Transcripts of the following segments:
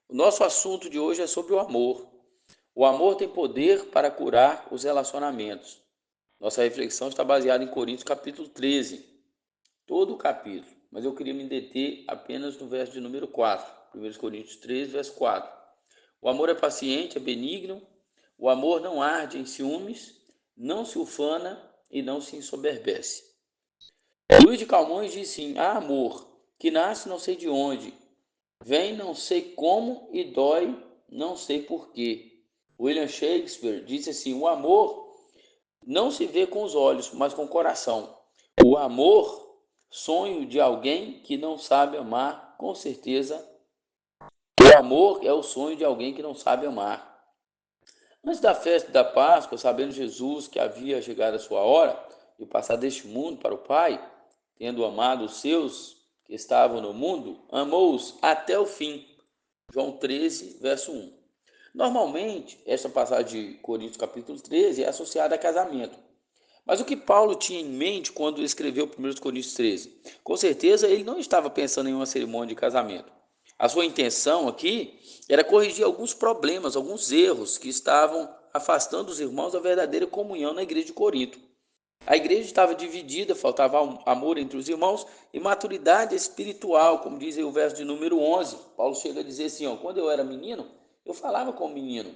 O nosso assunto de hoje é sobre o amor. O amor tem poder para curar os relacionamentos. Nossa reflexão está baseada em Coríntios capítulo 13, todo o capítulo, mas eu queria me deter apenas no verso de número 4, 1 Coríntios 13, verso 4. O amor é paciente, é benigno, o amor não arde em ciúmes, não se ufana e não se ensoberbece. Luís de Camões diz sim: há amor, que nasce não sei de onde, vem não sei como e dói não sei porquê. William Shakespeare disse assim: o amor não se vê com os olhos, mas com o coração. O amor, sonho de alguém que não sabe amar, com certeza. O amor é o sonho de alguém que não sabe amar. Antes da festa da Páscoa, sabendo Jesus que havia chegado a sua hora de passar deste mundo para o Pai, tendo amado os seus que estavam no mundo, amou-os até o fim. João 13, verso 1. Normalmente, essa passagem de Coríntios capítulo 13 é associada a casamento. Mas o que Paulo tinha em mente quando escreveu 1 Coríntios 13? Com certeza ele não estava pensando em uma cerimônia de casamento. A sua intenção aqui era corrigir alguns problemas, alguns erros que estavam afastando os irmãos da verdadeira comunhão na igreja de Corinto. A igreja estava dividida, faltava amor entre os irmãos e maturidade espiritual, como diz aí o verso de número 11. Paulo chega a dizer assim, ó, quando eu era menino, eu falava como menino,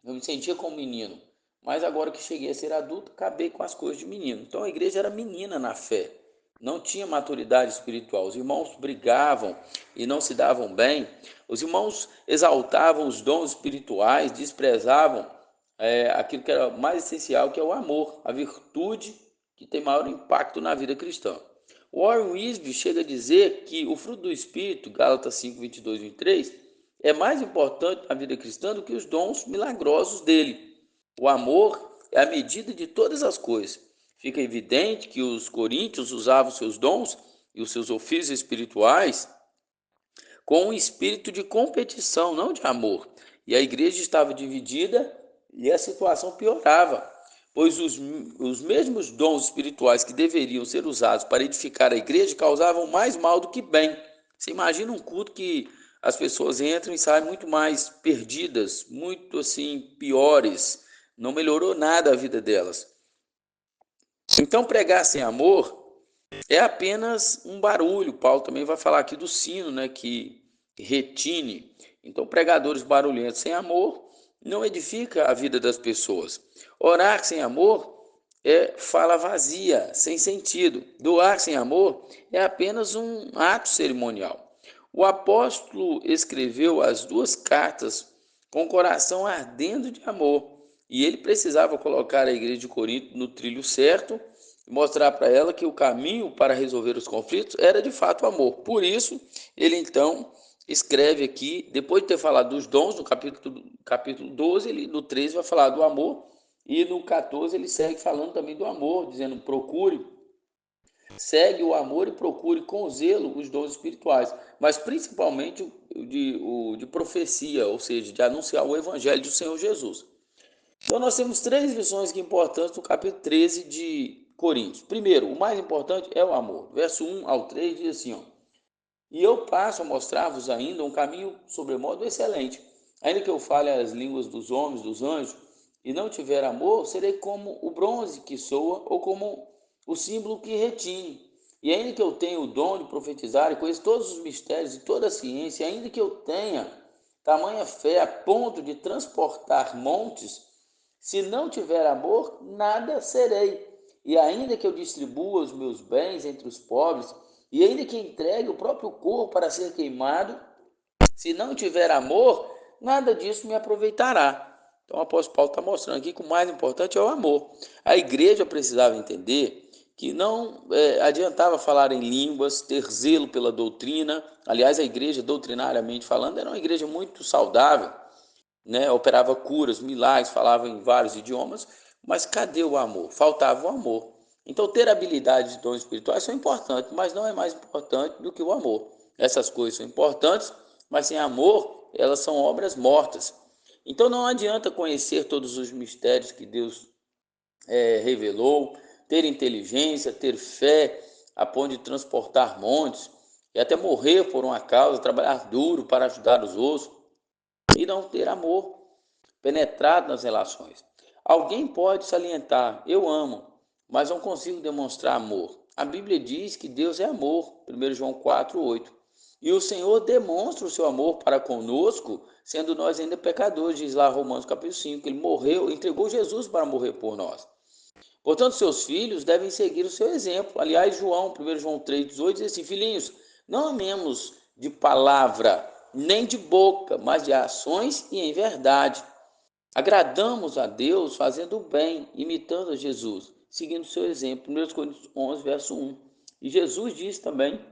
eu me sentia como menino, mas agora que cheguei a ser adulto, acabei com as coisas de menino. Então a igreja era menina na fé, não tinha maturidade espiritual. Os irmãos brigavam e não se davam bem, os irmãos exaltavam os dons espirituais, desprezavam aquilo que era mais essencial, que é o amor, a virtude que tem maior impacto na vida cristã. Warren Wiersbe chega a dizer que o fruto do Espírito, Gálatas 5, 22 e 23, é mais importante na vida cristã do que os dons milagrosos dele. O amor é a medida de todas as coisas. Fica evidente que os coríntios usavam seus dons e os seus ofícios espirituais com um espírito de competição, não de amor. E a igreja estava dividida e a situação piorava, pois os mesmos dons espirituais que deveriam ser usados para edificar a igreja causavam mais mal do que bem. Você imagina um culto que as pessoas entram e saem muito mais perdidas, muito assim, piores, não melhorou nada a vida delas. Então, pregar sem amor é apenas um barulho. Paulo também vai falar aqui do sino, né, que retine. Então, pregadores barulhentos sem amor não edifica a vida das pessoas. Orar sem amor é fala vazia, sem sentido. Doar sem amor é apenas um ato cerimonial. O apóstolo escreveu as duas cartas com o coração ardendo de amor, e ele precisava colocar a igreja de Corinto no trilho certo e mostrar para ela que o caminho para resolver os conflitos era de fato o amor. Por isso, ele então escreve aqui, depois de ter falado dos dons, no capítulo 12, ele, no 13 vai falar do amor, e no 14 ele segue falando também do amor, dizendo procure, segue o amor e procure com zelo os dons espirituais, mas principalmente o de profecia, ou seja, de anunciar o evangelho do Senhor Jesus. Então nós temos três lições que importantes no capítulo 13 de Coríntios. Primeiro, o mais importante é o amor. Verso 1 ao 3 diz assim, ó, e eu passo a mostrar-vos ainda um caminho sobremodo excelente. Ainda que eu fale as línguas dos homens, dos anjos, e não tiver amor, serei como o bronze que soa ou como o símbolo que retine. E ainda que eu tenha o dom de profetizar e conheça todos os mistérios e toda a ciência, ainda que eu tenha tamanha fé a ponto de transportar montes, se não tiver amor, nada serei. E ainda que eu distribua os meus bens entre os pobres, e ainda que entregue o próprio corpo para ser queimado, se não tiver amor, nada disso me aproveitará. Então o apóstolo Paulo está mostrando aqui que o mais importante é o amor. A igreja precisava entender que não adiantava falar em línguas, ter zelo pela doutrina. Aliás, a igreja, doutrinariamente falando, era uma igreja muito saudável, né? Operava curas, milagres, falava em vários idiomas, mas cadê o amor? Faltava o amor. Então, ter habilidade de dons espirituais são importantes, mas não é mais importante do que o amor. Essas coisas são importantes, mas sem amor, elas são obras mortas. Então, não adianta conhecer todos os mistérios que Deus revelou, ter inteligência, ter fé, a ponto de transportar montes, e até morrer por uma causa, trabalhar duro para ajudar os outros, e não ter amor penetrado nas relações. Alguém pode salientar, eu amo, mas não consigo demonstrar amor. A Bíblia diz que Deus é amor, 1 João 4:8. E o Senhor demonstra o seu amor para conosco, sendo nós ainda pecadores, diz lá Romanos capítulo 5. Ele morreu, entregou Jesus para morrer por nós. Portanto, seus filhos devem seguir o seu exemplo. Aliás, 1 João 3,18 diz assim: filhinhos, não amemos de palavra, nem de boca, mas de ações e em verdade. Agradamos a Deus fazendo o bem, imitando a Jesus, seguindo o seu exemplo. 1 Coríntios 11, verso 1. E Jesus diz também: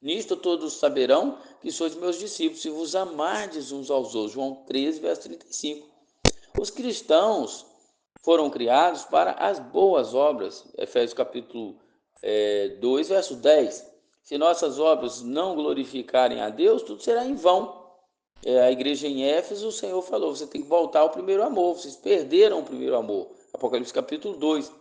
nisto todos saberão que sois meus discípulos, se vos amardes uns aos outros. João 13, verso 35. Os cristãos foram criados para as boas obras. Efésios capítulo 2, verso 10. Se nossas obras não glorificarem a Deus, tudo será em vão. A igreja em Éfeso, o Senhor falou, você tem que voltar ao primeiro amor, vocês perderam o primeiro amor. Apocalipse capítulo 2,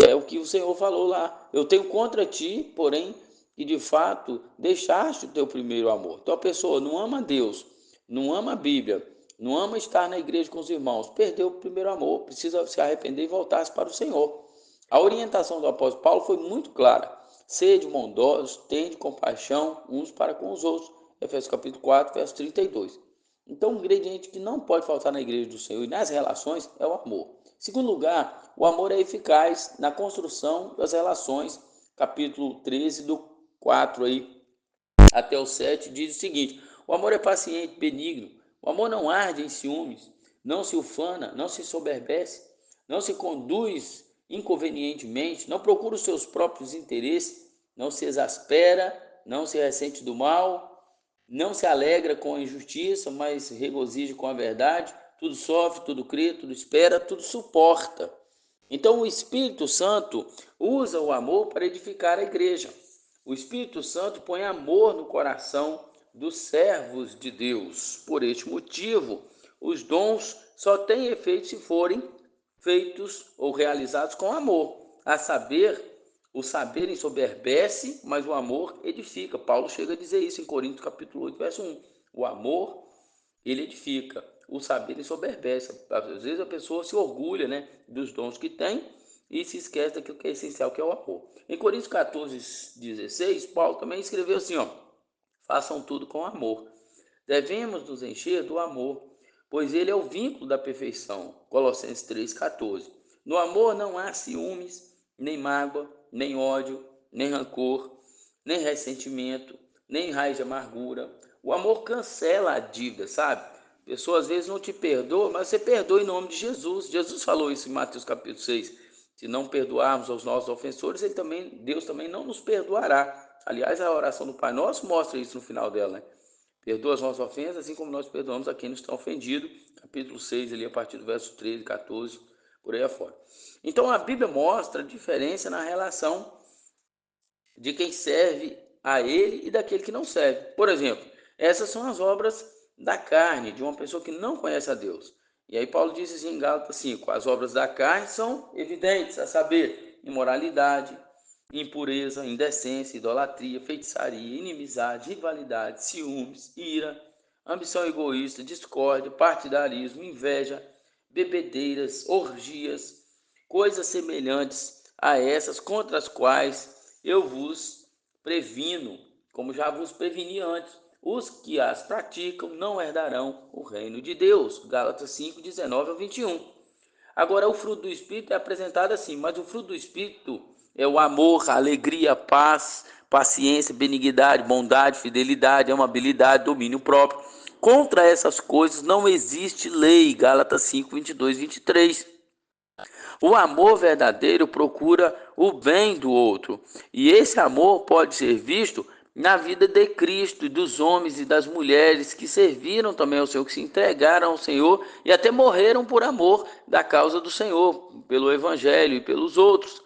é o que o Senhor falou lá. Eu tenho contra ti, porém, que de fato deixaste o teu primeiro amor. Então a pessoa não ama Deus, não ama a Bíblia, não ama estar na igreja com os irmãos, perdeu o primeiro amor, precisa se arrepender e voltar-se para o Senhor. A orientação do apóstolo Paulo foi muito clara: sede bondosos, tende compaixão uns para com os outros. Efésios capítulo 4, verso 32. Então, um ingrediente que não pode faltar na igreja do Senhor e nas relações é o amor. Em segundo lugar, o amor é eficaz na construção das relações. Capítulo 13, do 4 aí até o 7, diz o seguinte: o amor é paciente, benigno. O amor não arde em ciúmes, não se ufana, não se soberbece, não se conduz inconvenientemente, não procura os seus próprios interesses, não se exaspera, não se ressente do mal, não se alegra com a injustiça, mas se regozija com a verdade. Tudo sofre, tudo crê, tudo espera, tudo suporta. Então o Espírito Santo usa o amor para edificar a igreja. O Espírito Santo põe amor no coração dos servos de Deus. Por este motivo, os dons só têm efeito se forem feitos ou realizados com amor. A saber, o saber ensoberbece, mas o amor edifica. Paulo chega a dizer isso em Coríntios capítulo 8, verso 1. O amor, ele edifica. O saber ensoberbece. Às vezes a pessoa se orgulha, né, dos dons que tem e se esquece daquilo que é essencial, que é o amor. Em Coríntios 14, 16, Paulo também escreveu assim, ó: façam tudo com amor. Devemos nos encher do amor, pois ele é o vínculo da perfeição. Colossenses 3,14. No amor não há ciúmes, nem mágoa, nem ódio, nem rancor, nem ressentimento, nem raiz de amargura. O amor cancela a dívida, sabe? A pessoa às vezes não te perdoa, mas você perdoa em nome de Jesus. Jesus falou isso em Mateus capítulo 6. Se não perdoarmos aos nossos ofensores, Deus também não nos perdoará. Aliás, a oração do Pai Nosso mostra isso no final dela, né? Perdoa as nossas ofensas, assim como nós perdoamos a quem nos tem ofendido. Capítulo 6, ali, a partir do verso 13, 14, por aí afora. Então, a Bíblia mostra a diferença na relação de quem serve a ele e daquele que não serve. Por exemplo, essas são as obras da carne, de uma pessoa que não conhece a Deus. E aí Paulo diz assim em Gálatas 5, as obras da carne são evidentes, a saber, imoralidade, impureza, indecência, idolatria, feitiçaria, inimizade, rivalidade, ciúmes, ira, ambição egoísta, discórdia, partidarismo, inveja, bebedeiras, orgias, coisas semelhantes a essas, contra as quais eu vos previno, como já vos preveni antes. Os que as praticam não herdarão o reino de Deus. Gálatas 5, 19 ao 21. Agora, o fruto do Espírito é apresentado assim, mas o fruto do Espírito é o amor, a alegria, a paz, paciência, benignidade, bondade, fidelidade, amabilidade, domínio próprio. Contra essas coisas não existe lei. Gálatas 5, 22, 23. O amor verdadeiro procura o bem do outro. E esse amor pode ser visto na vida de Cristo e dos homens e das mulheres que serviram também ao Senhor, que se entregaram ao Senhor e até morreram por amor da causa do Senhor, pelo Evangelho e pelos outros.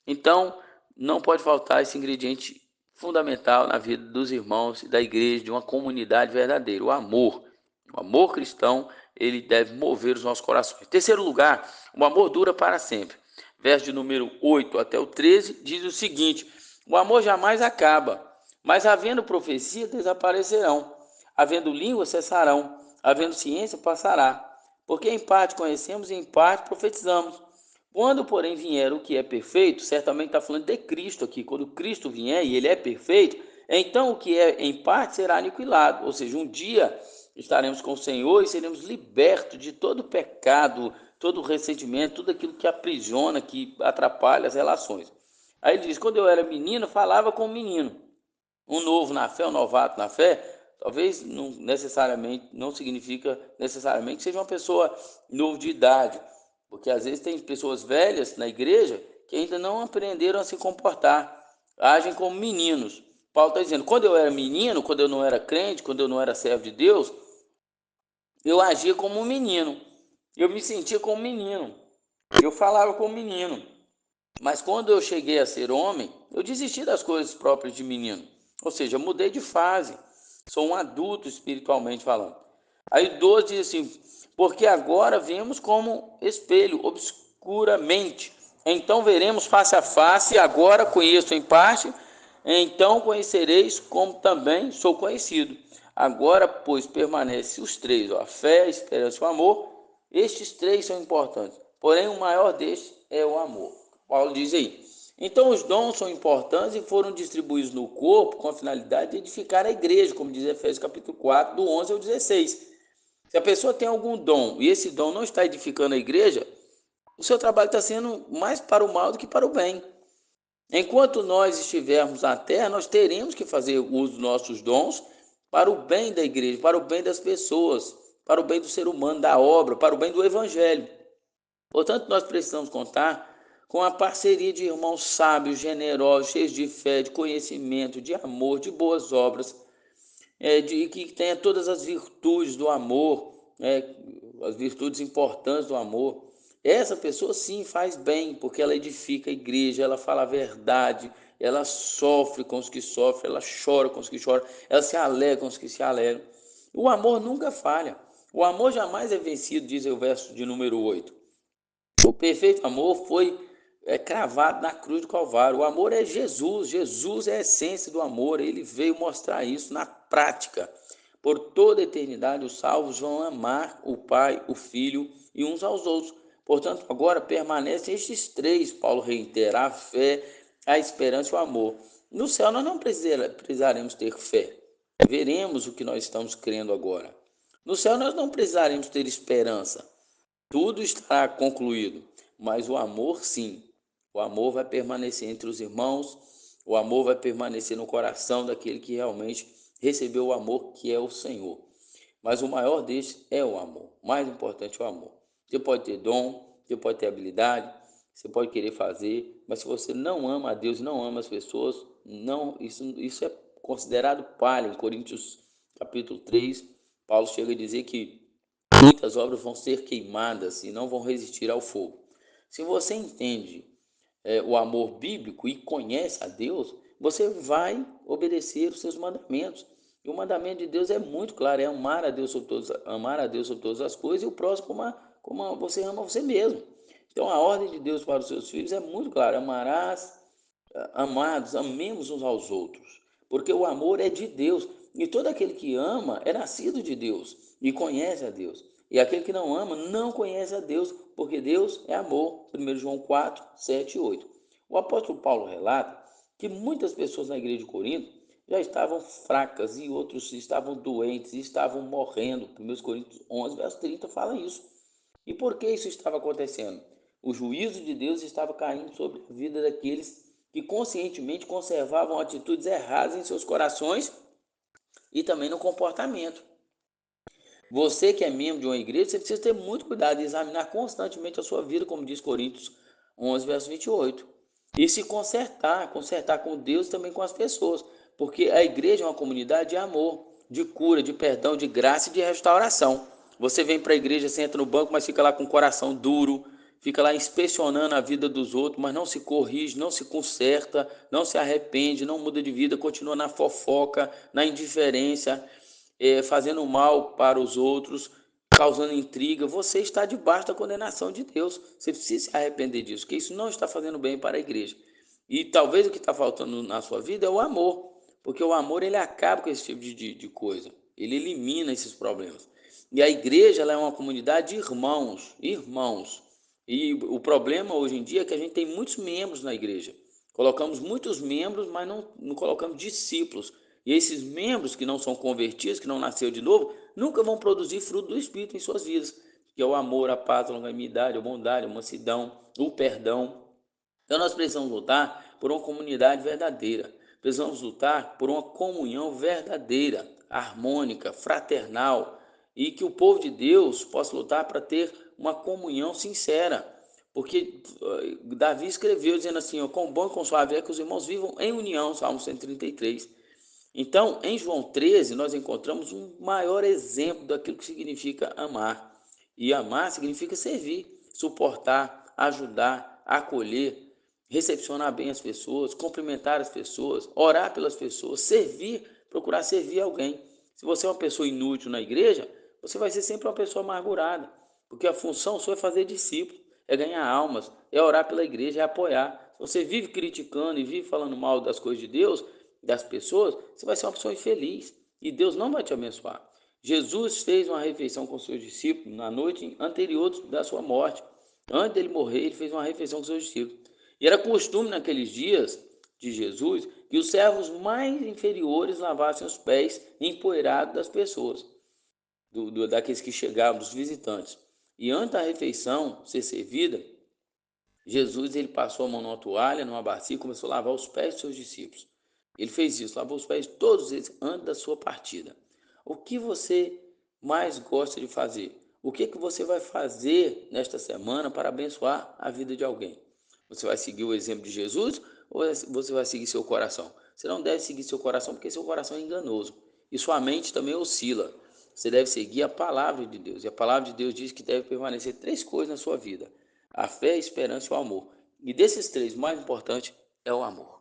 Então, não pode faltar esse ingrediente fundamental na vida dos irmãos e da igreja, de uma comunidade verdadeira, o amor. O amor cristão, ele deve mover os nossos corações. Em terceiro lugar, o amor dura para sempre. Verso de número 8 até o 13 diz o seguinte: o amor jamais acaba, mas havendo profecia desaparecerão, havendo língua cessarão, havendo ciência, passará. Porque em parte conhecemos e em parte profetizamos. Quando, porém, vier o que é perfeito, certamente está falando de Cristo aqui. Quando Cristo vier e ele é perfeito, então o que é em parte será aniquilado. Ou seja, um dia estaremos com o Senhor e seremos libertos de todo pecado, todo ressentimento, tudo aquilo que aprisiona, que atrapalha as relações. Aí ele diz: quando eu era menino, falava como menino. Um novo na fé, um novato na fé, talvez não significa necessariamente que seja uma pessoa novo de idade, porque às vezes tem pessoas velhas na igreja que ainda não aprenderam a se comportar, agem como meninos. Paulo está dizendo: quando eu era menino, quando eu não era crente, quando eu não era servo de Deus, eu agia como um menino, eu me sentia como um menino, eu falava como um menino. Mas quando eu cheguei a ser homem, eu desisti das coisas próprias de menino. Ou seja, eu mudei de fase. Sou um adulto espiritualmente falando. Aí 12 diz assim: porque agora vemos como espelho, obscuramente. Então veremos face a face, agora conheço em parte, então conhecereis como também sou conhecido. Agora, pois, permanece os três: a fé, a esperança e o amor. Estes três são importantes, porém o maior destes é o amor. Paulo diz aí: então os dons são importantes e foram distribuídos no corpo com a finalidade de edificar a igreja, como diz Efésios capítulo 4, do 11 ao 16. Se a pessoa tem algum dom e esse dom não está edificando a igreja, o seu trabalho está sendo mais para o mal do que para o bem. Enquanto nós estivermos na terra, nós teremos que fazer uso dos nossos dons para o bem da igreja, para o bem das pessoas, para o bem do ser humano, da obra, para o bem do evangelho. Portanto, nós precisamos contar com a parceria de irmãos sábios, generosos, cheios de fé, de conhecimento, de amor, de boas obras, de que tenha todas as virtudes do amor, as virtudes importantes do amor. Essa pessoa sim faz bem, porque ela edifica a igreja, ela fala a verdade, ela sofre com os que sofrem, ela chora com os que choram, ela se alegra com os que se alegram. O amor nunca falha. O amor jamais é vencido, diz o verso de número 8. O perfeito amor foi cravado na cruz do Calvário. O amor é Jesus. Jesus é a essência do amor. Ele veio mostrar isso na prática. Por toda a eternidade, os salvos vão amar o Pai, o Filho e uns aos outros. Portanto, agora permanecem estes três. Paulo reitera: a fé, a esperança e o amor. No céu, nós não precisaremos ter fé. Veremos o que nós estamos crendo agora. No céu, nós não precisaremos ter esperança. Tudo está concluído, mas o amor sim. O amor vai permanecer entre os irmãos, o amor vai permanecer no coração daquele que realmente recebeu o amor, que é o Senhor. Mas o maior destes é o amor. O mais importante é o amor. Você pode ter dom, você pode ter habilidade, você pode querer fazer, mas se você não ama a Deus, não ama as pessoas, não, isso é considerado palha. Em Coríntios capítulo 3, Paulo chega a dizer que muitas obras vão ser queimadas e não vão resistir ao fogo. Se você entende o amor bíblico e conhece a Deus, você vai obedecer os seus mandamentos. E o mandamento de Deus é muito claro: é amar a Deus sobre todas as coisas e o próximo como você ama você mesmo. Então a ordem de Deus para os seus filhos é muito clara: amarás, amados, amemos uns aos outros, porque o amor é de Deus, e todo aquele que ama é nascido de Deus e conhece a Deus. E aquele que não ama não conhece a Deus, porque Deus é amor. 1 João 4, 7 e 8. O apóstolo Paulo relata que muitas pessoas na igreja de Corinto já estavam fracas e outros estavam doentes e estavam morrendo. 1 Coríntios 11, verso 30 fala isso. E por que isso estava acontecendo? O juízo de Deus estava caindo sobre a vida daqueles que conscientemente conservavam atitudes erradas em seus corações e também no comportamento. Você que é membro de uma igreja, você precisa ter muito cuidado de examinar constantemente a sua vida, como diz Coríntios 11, verso 28. E se consertar com Deus e também com as pessoas, porque a igreja é uma comunidade de amor, de cura, de perdão, de graça e de restauração. Você vem para a igreja, senta no banco, mas fica lá com o coração duro, fica lá inspecionando a vida dos outros, mas não se corrige, não se conserta, não se arrepende, não muda de vida, continua na fofoca, na indiferença, fazendo mal para os outros, causando intriga. Você está debaixo da condenação de Deus. Você precisa se arrepender disso, porque isso não está fazendo bem para a igreja. E talvez o que está faltando na sua vida é o amor, porque o amor ele acaba com esse tipo de coisa, ele elimina esses problemas. E a igreja, ela é uma comunidade de irmãos. E o problema hoje em dia é que a gente tem muitos membros na igreja. Colocamos muitos membros, mas não colocamos discípulos. E esses membros que não são convertidos, que não nasceram de novo, nunca vão produzir fruto do Espírito em suas vidas, que é o amor, a paz, a longanimidade, a bondade, a mansidão, o perdão. Então nós precisamos lutar por uma comunidade verdadeira. Precisamos lutar por uma comunhão verdadeira, harmônica, fraternal, e que o povo de Deus possa lutar para ter uma comunhão sincera. Porque Davi escreveu dizendo assim: ó, quão bom e quão suave é que os irmãos vivam em união, Salmo 133. Então, em João 13, nós encontramos um maior exemplo daquilo que significa amar. E amar significa servir, suportar, ajudar, acolher, recepcionar bem as pessoas, cumprimentar as pessoas, orar pelas pessoas, servir, procurar servir alguém. Se você é uma pessoa inútil na igreja, você vai ser sempre uma pessoa amargurada, porque a função sua é fazer discípulo, é ganhar almas, é orar pela igreja, é apoiar. Se você vive criticando e vive falando mal das coisas de Deus, das pessoas, você vai ser uma pessoa infeliz e Deus não vai te abençoar. Jesus fez uma refeição com seus discípulos na noite anterior da sua morte. Antes dele morrer, ele fez uma refeição com seus discípulos. E era costume naqueles dias de Jesus que os servos mais inferiores lavassem os pés empoeirados das pessoas, daqueles que chegavam, dos visitantes. E antes da refeição ser servida, Jesus ele passou a mão numa toalha, numa bacia e começou a lavar os pés dos seus discípulos. Ele fez isso, lavou os pés de todos eles antes da sua partida. O que você mais gosta de fazer? O que você vai fazer nesta semana para abençoar a vida de alguém? Você vai seguir o exemplo de Jesus ou você vai seguir seu coração? Você não deve seguir seu coração porque seu coração é enganoso e sua mente também oscila. Você deve seguir a palavra de Deus. E a palavra de Deus diz que deve permanecer três coisas na sua vida: a fé, a esperança e o amor. E desses três, o mais importante é o amor.